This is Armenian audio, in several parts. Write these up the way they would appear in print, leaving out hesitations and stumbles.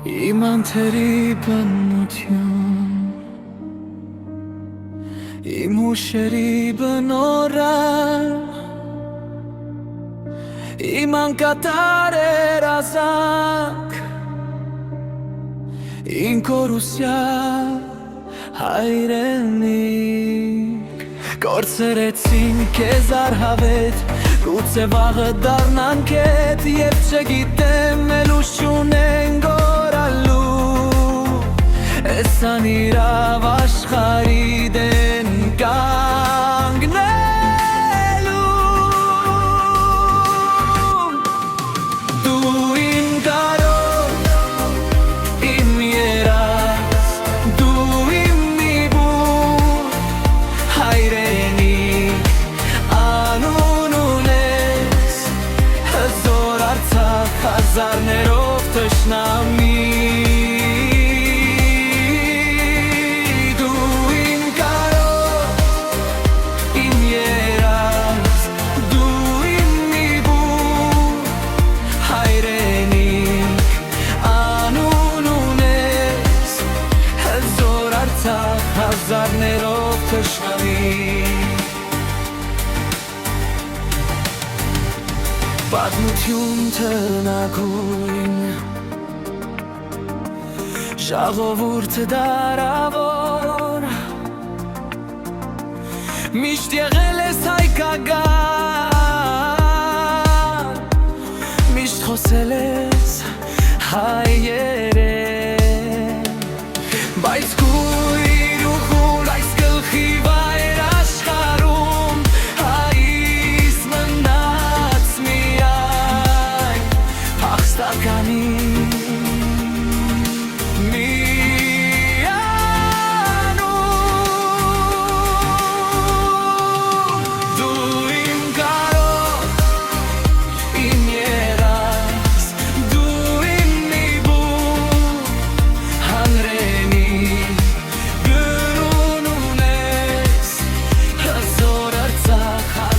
Իմ անթերի բնություն, իմ հուշերի բնորան, իմ անկատար երազանք, իմ կորուսյալ հայրենիք։ Կորցրեցին քեզ արհավետ, գուցե վաղը դառնան քեզ, և չգիտեմ էլ ուժ չունեն գորալու, էս անիրավ աշխարհի դեն կանգնելու։ Դու իմ կարոտ, իմ երազ, դու իմ իբուր հայրենիք, անուն ունես հզոր Արցախ, հազարներով թշնամի։ Հազարներով թշնամի, պատմություն տնագույն, ժողովուրդ դարավոր, միշտ եղել ես հայկական, միշտ խոսել ես հայերեն, բայց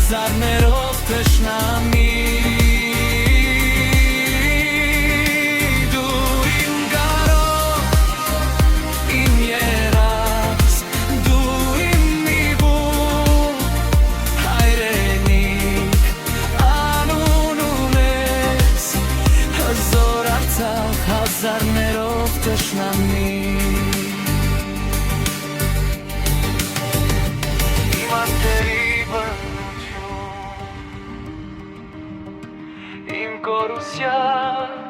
հազարներով թշնամի, դու իմ կարոտ, իմ երազ, դու իմ իբուր հայրենիք, անուն ունես հզոր Արցախ, հազարներով թշնամի։ Իմ անթերի իմ կորուսյալ